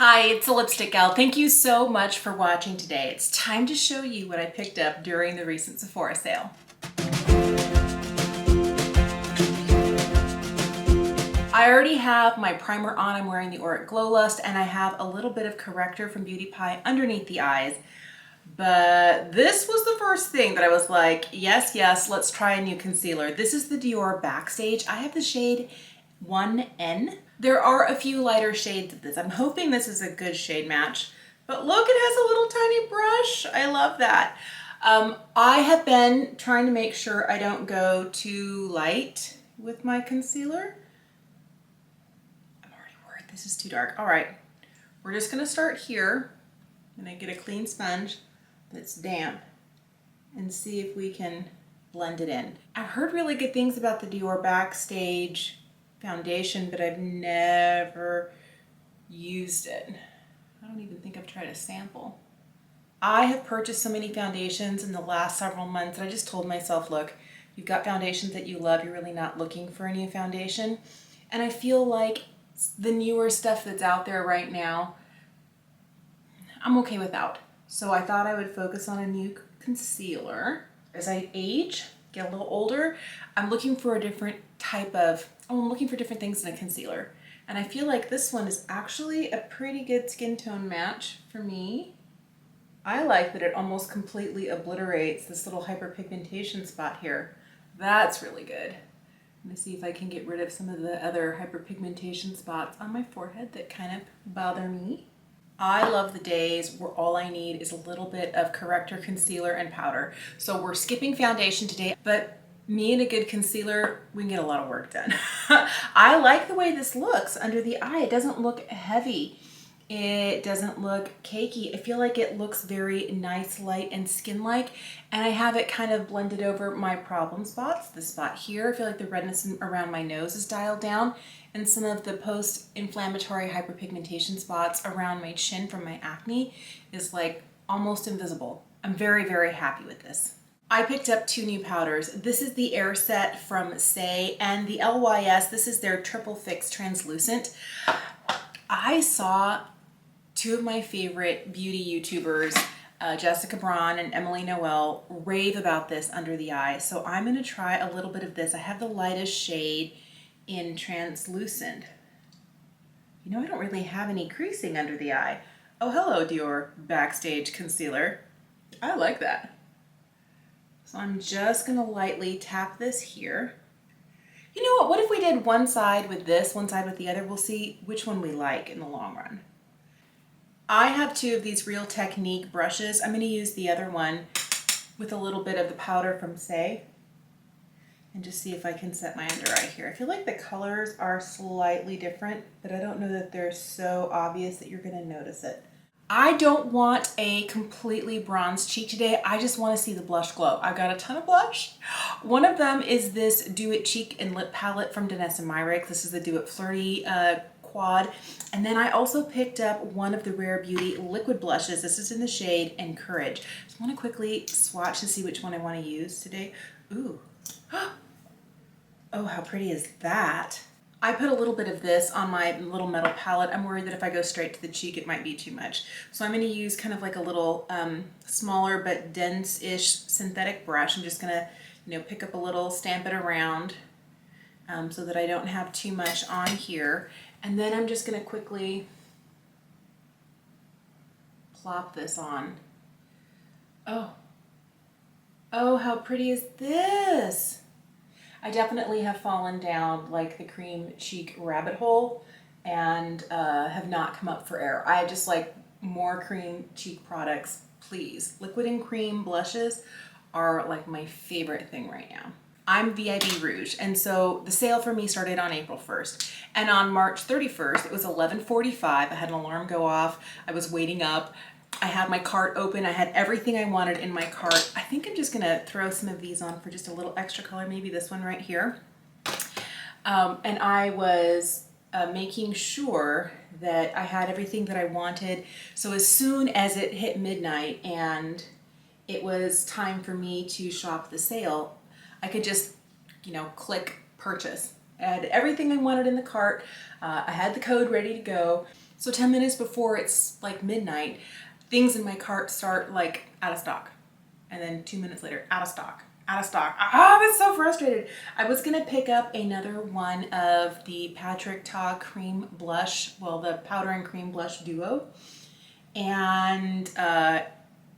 Hi, it's the Lipstick Gal. Thank you so much for watching today. It's time to show you what I picked up during the recent Sephora sale. I already have my primer on. I'm wearing the Auric Glow Lust, and I have a little bit of corrector from Beauty Pie underneath the eyes. But this was the first thing that I was like, yes, let's try a new concealer. This is the Dior Backstage. I have the shade 1N. There are a few lighter shades of this. I'm hoping this is a good shade match, but look, it has a little tiny brush. I love that. I have been trying to make sure I don't go too light with my concealer. I'm already worried this is too dark. All right, we're just gonna start here. I'm gonna get a clean sponge that's damp and see if we can blend it in. I've heard really good things about the Dior Backstage foundation, but I've never used it. I don't even think I've tried a sample. I have purchased so many foundations in the last several months and I just told myself, look, you've got foundations that you love, you're really not looking for a new foundation. And I feel like the newer stuff that's out there right now, I'm okay without. So I thought I would focus on a new concealer. As I age, get a little older, I'm looking for a different type of, I'm looking for different things in a concealer. And I feel like this one is actually a pretty good skin tone match for me. I like that it almost completely obliterates this little hyperpigmentation spot here. That's really good. Let me see if I can get rid of some of the other hyperpigmentation spots on my forehead that kind of bother me. I love the days where all I need is a little bit of corrector, concealer, and powder. So we're skipping foundation today, but me and a good concealer, we can get a lot of work done. I like the way this looks under the eye. It doesn't look heavy. It doesn't look cakey. I feel like it looks very nice, light, and skin-like. And I have it kind of blended over my problem spots. The spot here, I feel like the redness around my nose is dialed down. And some of the post-inflammatory hyperpigmentation spots around my chin from my acne is like almost invisible. I'm very, very happy with this. I picked up two new powders. This is the Airset from Saie and the LYS. This is their Triple Fix Translucent. I saw two of my favorite beauty YouTubers, Jessica Braun and Emily Noel, rave about this under the eye. So I'm gonna try a little bit of this. I have the lightest shade in Translucent. You know, I don't really have any creasing under the eye. Oh, hello, Dior Backstage Concealer. I like that. So I'm just gonna lightly tap this here. You know what if we did one side with this, one side with the other? We'll see which one we like in the long run. I have two of these Real Technique brushes. I'm gonna use the other one with a little bit of the powder from Saie and just see if I can set my under eye here. I feel like the colors are slightly different, but I don't know that they're so obvious that you're gonna notice it. I don't want a completely bronzed cheek today. I just want to see the blush glow. I've got a ton of blush. One of them is this Do It Cheek and Lip Palette from Danessa Myricks. This is the Do It Flirty quad. And then I also picked up one of the Rare Beauty liquid blushes. This is in the shade Encourage. Just want to quickly swatch to see which one I want to use today. Ooh. Oh, how pretty is that? I put a little bit of this on my little metal palette. I'm worried that if I go straight to the cheek, it might be too much. So I'm gonna use kind of like a little smaller but dense-ish synthetic brush. I'm just gonna, pick up a little, stamp it around so that I don't have too much on here. And then I'm just gonna quickly plop this on. Oh, how pretty is this? I definitely have fallen down like the cream cheek rabbit hole and have not come up for air. I just like more cream cheek products, please. Liquid and cream blushes are like my favorite thing right now. I'm VIB Rouge, and so the sale for me started on April 1st. And on March 31st, it was 11:45. I had an alarm go off. I was waiting up. I had my cart open. I had everything I wanted in my cart. I think I'm just gonna throw some of these on for just a little extra color, maybe this one right here. And I was making sure that I had everything that I wanted. So as soon as it hit midnight and it was time for me to shop the sale, I could just, click purchase. I had everything I wanted in the cart. I had the code ready to go. So 10 minutes before it's like midnight, things in my cart start like out of stock. And then 2 minutes later, out of stock, out of stock. Ah, I was so frustrated. I was gonna pick up another one of the Patrick Ta cream blush, well, the powder and cream blush duo. And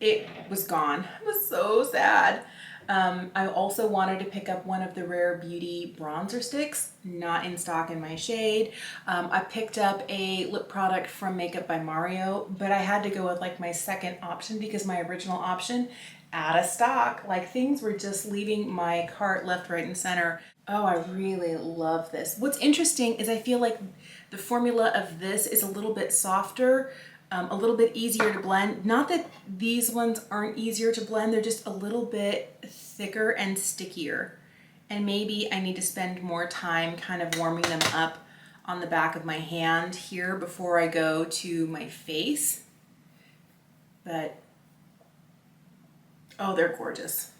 it was gone. I was so sad. I also wanted to pick up one of the Rare Beauty bronzer sticks, not in stock in my shade. I picked up a lip product from Makeup by Mario, but I had to go with like my second option because my original option, out of stock. Like things were just leaving my cart left, right, and center. Oh, I really love this. What's interesting is I feel like the formula of this is a little bit softer, a little bit easier to blend. Not that these ones aren't easier to blend, they're just a little bit thicker and stickier. And maybe I need to spend more time kind of warming them up on the back of my hand here before I go to my face. But, oh, they're gorgeous.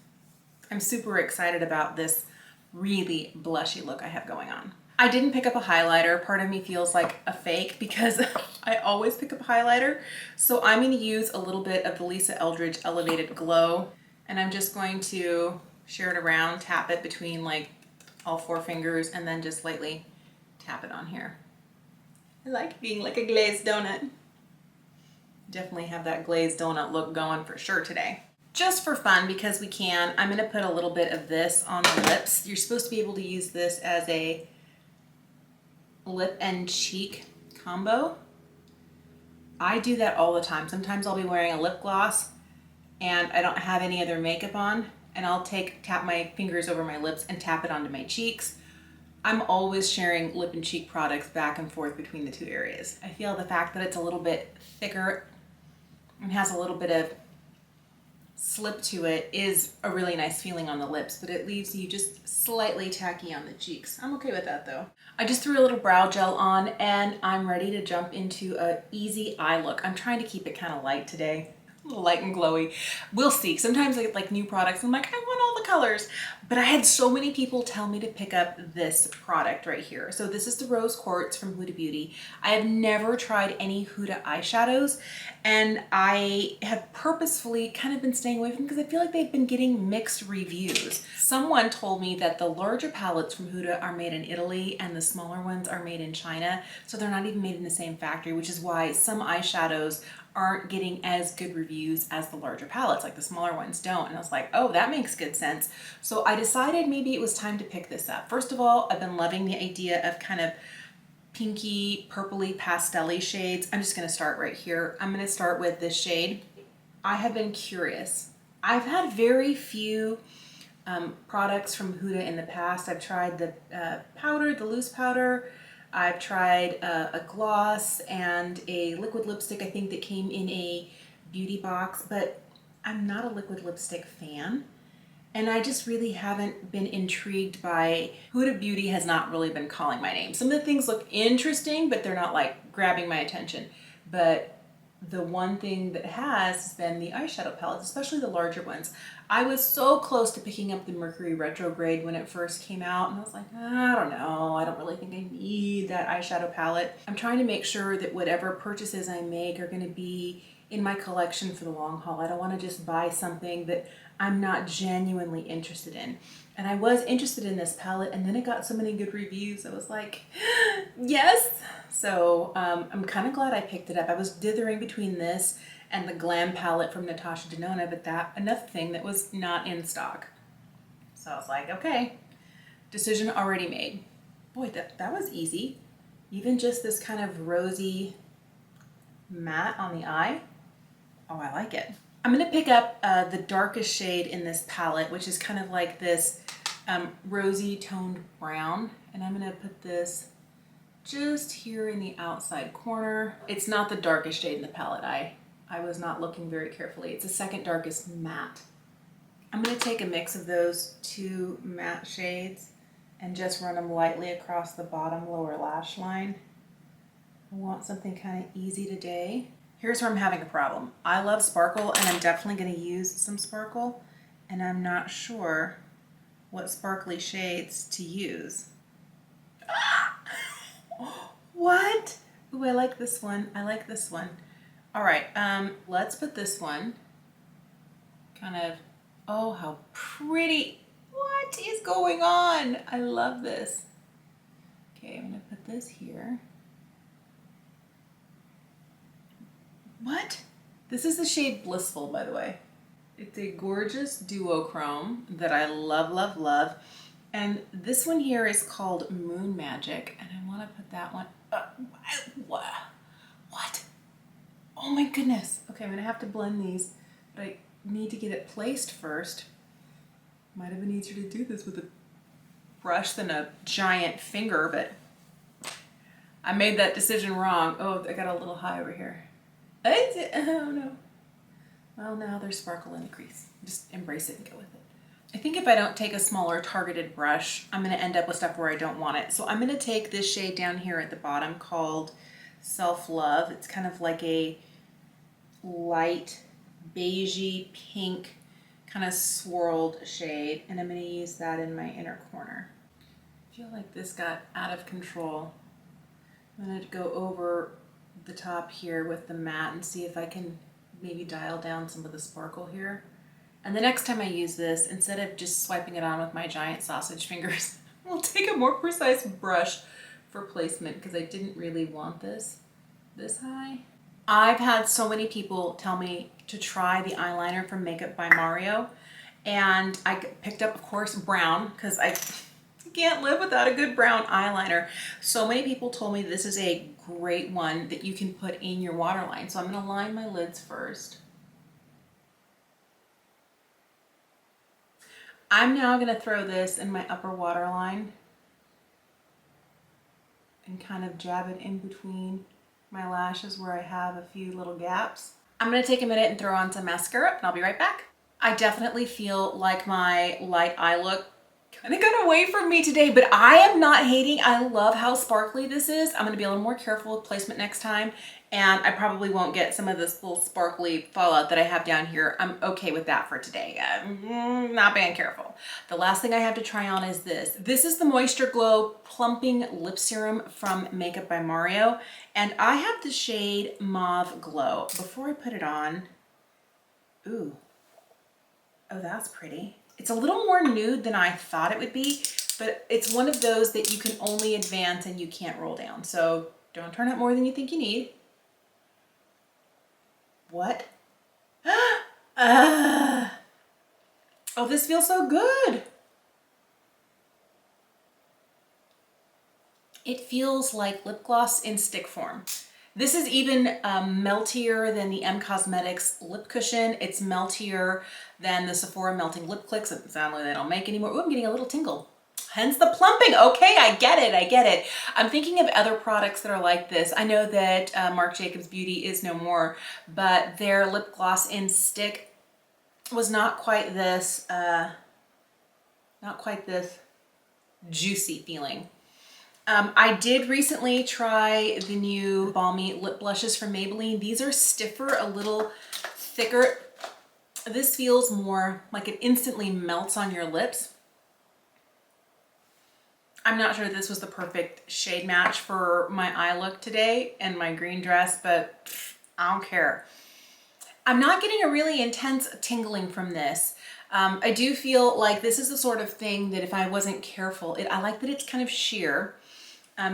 I'm super excited about this really blushy look I have going on. I didn't pick up a highlighter. Part of me feels like a fake because I always pick up a highlighter. So I'm going to use a little bit of the Lisa Eldridge Elevated Glow, and I'm just going to share it around, tap it between like all 4 fingers, and then just lightly tap it on here. I like being like a glazed donut. Definitely have that glazed donut look going for sure today. Just for fun, because we can, I'm going to put a little bit of this on the lips. You're supposed to be able to use this as a lip and cheek combo. I do that all the time. Sometimes I'll be wearing a lip gloss and I don't have any other makeup on, and I'll tap my fingers over my lips and tap it onto my cheeks. I'm always sharing lip and cheek products back and forth between the two areas. I feel the fact that it's a little bit thicker and has a little bit of slip to it is a really nice feeling on the lips, but it leaves you just slightly tacky on the cheeks. I'm okay with that though. I just threw a little brow gel on and I'm ready to jump into an easy eye look. I'm trying to keep it kind of light today. A little light and glowy. We'll see. Sometimes I get like new products and I'm like, I want all the colors. But I had so many people tell me to pick up this product right here. So this is the Rose Quartz from Huda Beauty. I have never tried any Huda eyeshadows, and I have purposefully kind of been staying away from them because I feel like they've been getting mixed reviews. Someone told me that the larger palettes from Huda are made in Italy and the smaller ones are made in China. So they're not even made in the same factory, which is why some eyeshadows aren't getting as good reviews as the larger palettes, like the smaller ones don't. And I was like, oh, that makes good sense. So I decided maybe it was time to pick this up. First of all, I've been loving the idea of kind of pinky, purpley, pastel-y shades. I'm just gonna start right here. I'm gonna start with this shade. I have been curious. I've had very few products from Huda in the past. I've tried the powder, the loose powder. I've tried a gloss and a liquid lipstick, I think, that came in a beauty box, but I'm not a liquid lipstick fan. And I just really haven't been intrigued by, Huda Beauty has not really been calling my name. Some of the things look interesting, but they're not like grabbing my attention. But the one thing that has been the eyeshadow palettes, especially the larger ones. I was so close to picking up the Mercury Retrograde when it first came out, and I was like, I don't know, I don't really think I need that eyeshadow palette. I'm trying to make sure that whatever purchases I make are going to be in my collection for the long haul. I don't want to just buy something that I'm not genuinely interested in. And I was interested in this palette, and then it got so many good reviews. I was like, yes. So I'm kind of glad I picked it up. I was dithering between this and the Glam palette from Natasha Denona, but that another thing that was not in stock. So I was like, okay, decision already made. Boy, that was easy. Even just this kind of rosy matte on the eye. Oh, I like it. I'm gonna pick up the darkest shade in this palette, which is kind of like this rosy toned brown. And I'm gonna put this just here in the outside corner. It's not the darkest shade in the palette. I was not looking very carefully. It's the second darkest matte. I'm gonna take a mix of those two matte shades and just run them lightly across the bottom lower lash line. I want something kind of easy today. Here's where I'm having a problem. I love sparkle, and I'm definitely gonna use some sparkle, and I'm not sure what sparkly shades to use. What? Ooh, I like this one. I like this one. All right, let's put this one kind of, oh, how pretty. What is going on? I love this. Okay, I'm gonna put this here. What? This is the shade Blissful, by the way. It's a gorgeous duochrome that I love, love, love. And this one here is called Moon Magic, and I want to put that one. What? Oh my goodness. Okay, I'm gonna have to blend these, but I need to get it placed first. Might have been easier to do this with a brush than a giant finger, but I made that decision wrong. Oh, I got a little high over here. Oh no. Well, now there's sparkle in the crease. Just embrace it and go with it. I think if I don't take a smaller targeted brush, I'm gonna end up with stuff where I don't want it. So I'm gonna take this shade down here at the bottom called Self Love. It's kind of like a light beigey pink kind of swirled shade, and I'm gonna use that in my inner corner. I feel like this got out of control. I'm gonna go over the top here with the matte and see if I can maybe dial down some of the sparkle here. And the next time I use this, instead of just swiping it on with my giant sausage fingers, I'll take a more precise brush for placement because I didn't really want this high. I've had so many people tell me to try the eyeliner from Makeup by Mario, and I picked up, of course, brown because I can't live without a good brown eyeliner. So many people told me this is a great one that you can put in your waterline. So I'm going to line my lids first. I'm now going to throw this in my upper waterline and kind of jab it in between my lashes where I have a few little gaps. I'm going to take a minute and throw on some mascara, and I'll be right back. I definitely feel like my light eye look kind of got away from me today, but I am not hating. I love how sparkly this is. I'm going to be a little more careful with placement next time, and I probably won't get some of this little sparkly fallout that I have down here. I'm okay with that for today. Not being careful. The last thing I have to try on is this. This is the Moisture Glow Plumping Lip Serum from Makeup by Mario, and I have the shade Mauve Glow. Before I put it on, ooh, oh, that's pretty. It's a little more nude than I thought it would be, but it's one of those that you can only advance and you can't roll down. So don't turn up more than you think you need. What? Oh, this feels so good. It feels like lip gloss in stick form. This is even meltier than the M Cosmetics lip cushion. It's meltier than the Sephora melting lip clicks that sadly they don't make anymore. Ooh, I'm getting a little tingle. Hence the plumping. Okay, I get it, I get it. I'm thinking of other products that are like this. I know that Marc Jacobs Beauty is no more, but their lip gloss in stick was not quite this juicy feeling. I did recently try the new Balmy Lip Blushes from Maybelline. These are stiffer, a little thicker. This feels more like it instantly melts on your lips. I'm not sure this was the perfect shade match for my eye look today and my green dress, but I don't care. I'm not getting a really intense tingling from this. I do feel like this is the sort of thing that if I wasn't careful, I like that it's kind of sheer.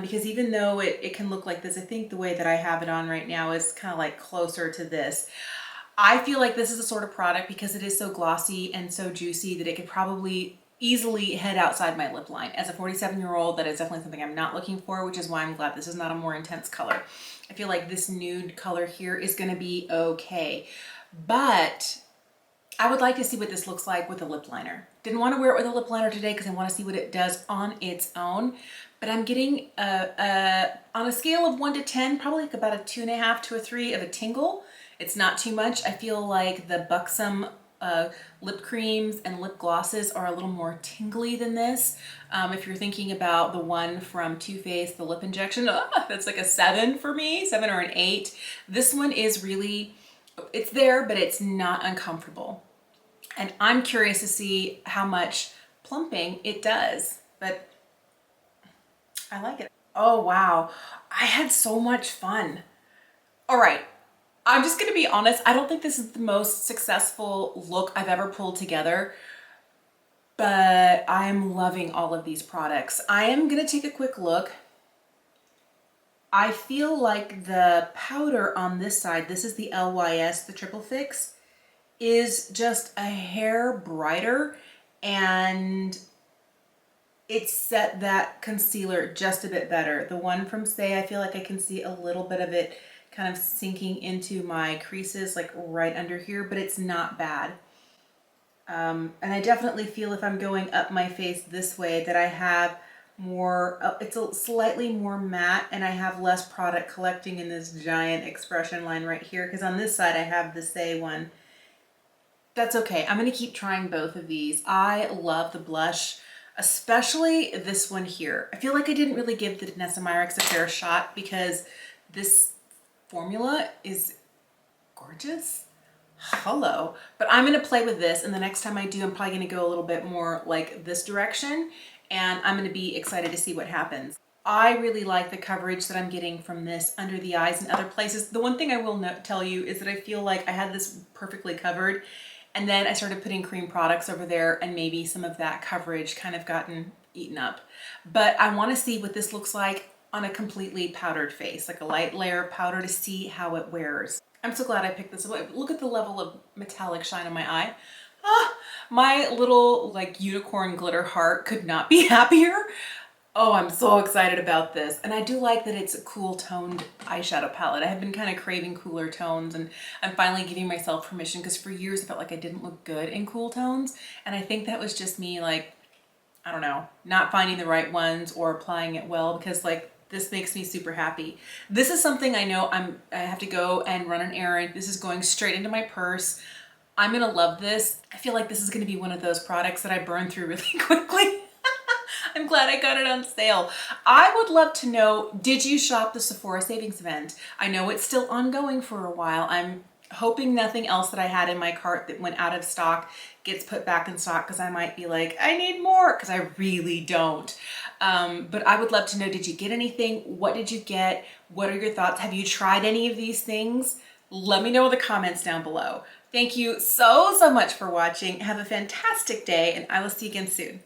Because even though it can look like this, I think the way that I have it on right now is kind of like closer to this. I feel like this is the sort of product, because it is so glossy and so juicy, that it could probably easily head outside my lip line. As a 47-year-old, that is definitely something I'm not looking for, which is why I'm glad this is not a more intense color. I feel like this nude color here is going to be okay. But I would like to see what this looks like with a lip liner. Didn't want to wear it with a lip liner today because I want to see what it does on its own. But I'm getting, on a scale of 1 to 10, probably like about a 2.5 to a 3 of a tingle. It's not too much. I feel like the Buxom lip creams and lip glosses are a little more tingly than this. If you're thinking about the one from Too Faced, the lip injection, that's like a 7 for me, 7 or an 8. This one is really, it's there, but it's not uncomfortable. And I'm curious to see how much plumping it does, but I like it. Oh wow, I had so much fun. All right, I'm just gonna be honest, I don't think this is the most successful look I've ever pulled together, but I'm loving all of these products. I am gonna take a quick look. I feel like the powder on this side, this is the LYS, the Triple Fix, is just a hair brighter, and it set that concealer just a bit better. The one from Saie, I feel like I can see a little bit of it kind of sinking into my creases, like right under here, but it's not bad. And I definitely feel if I'm going up my face this way that I have more, it's a slightly more matte, and I have less product collecting in this giant expression line right here, because on this side I have the Saie one. That's okay. I'm going to keep trying both of these. I love the blush, especially this one here. I feel like I didn't really give the Danessa Myricks a fair shot because this formula is gorgeous. Hello. But I'm going to play with this, and the next time I do, I'm probably going to go a little bit more like this direction, and I'm going to be excited to see what happens. I really like the coverage that I'm getting from this under the eyes and other places. The one thing I will tell you is that I feel like I had this perfectly covered, and then I started putting cream products over there, and maybe some of that coverage kind of gotten eaten up. But I want to see what this looks like on a completely powdered face, like a light layer of powder, to see how it wears. I'm so glad I picked this up. Look at the level of metallic shine on my eye. Ah, my little like unicorn glitter heart could not be happier. Oh, I'm so excited about this. And I do like that it's a cool toned eyeshadow palette. I have been kind of craving cooler tones, and I'm finally giving myself permission, because for years I felt like I didn't look good in cool tones. And I think that was just me, like, I don't know, not finding the right ones or applying it well, because like this makes me super happy. This is something I know I have to go and run an errand. This is going straight into my purse. I'm gonna love this. I feel like this is gonna be one of those products that I burn through really quickly. I'm glad I got it on sale. I would love to know, did you shop the Sephora savings event? I know it's still ongoing for a while. I'm hoping nothing else that I had in my cart that went out of stock gets put back in stock, because I might be like, I need more, because I really don't. But I would love to know, did you get anything? What did you get? What are your thoughts? Have you tried any of these things? Let me know in the comments down below. Thank you so much for watching. Have a fantastic day, and I will see you again soon.